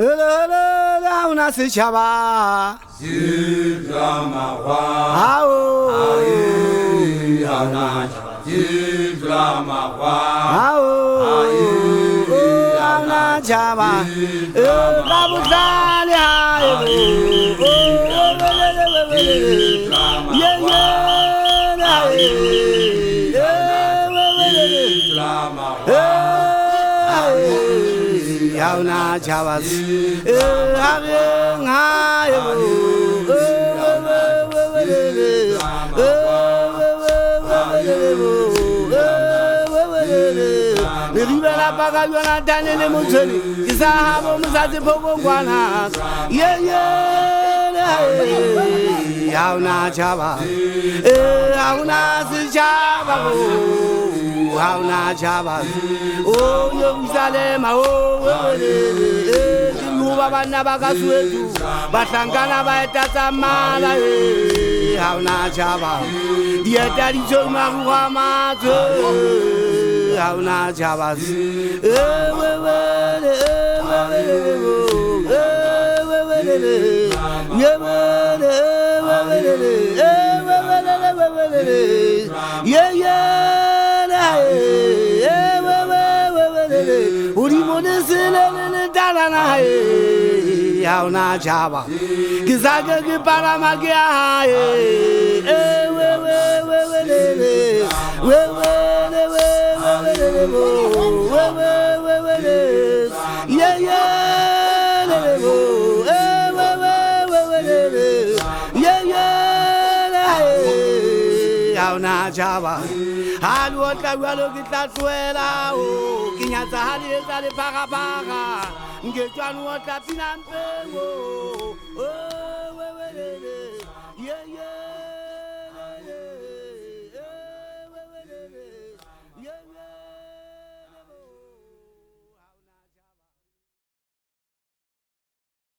Una se chava. Yauna Chavas, Rivera Pagana Daniel Mutoni, Isahabo Musati Pogoana, Yauna Chava, Yauna Chava. Hauna Chavas, oh, Yerusalem, oh, Nabagasuetu, Batangana Baitasamala, Hauna Chavas, Yetari Joma, Hauna Chavas, Yauna Java, Gizaga Paramagia, Yauna Java, and what I will get that well, Kinyata Hadi Parapaga, get one water pinampe.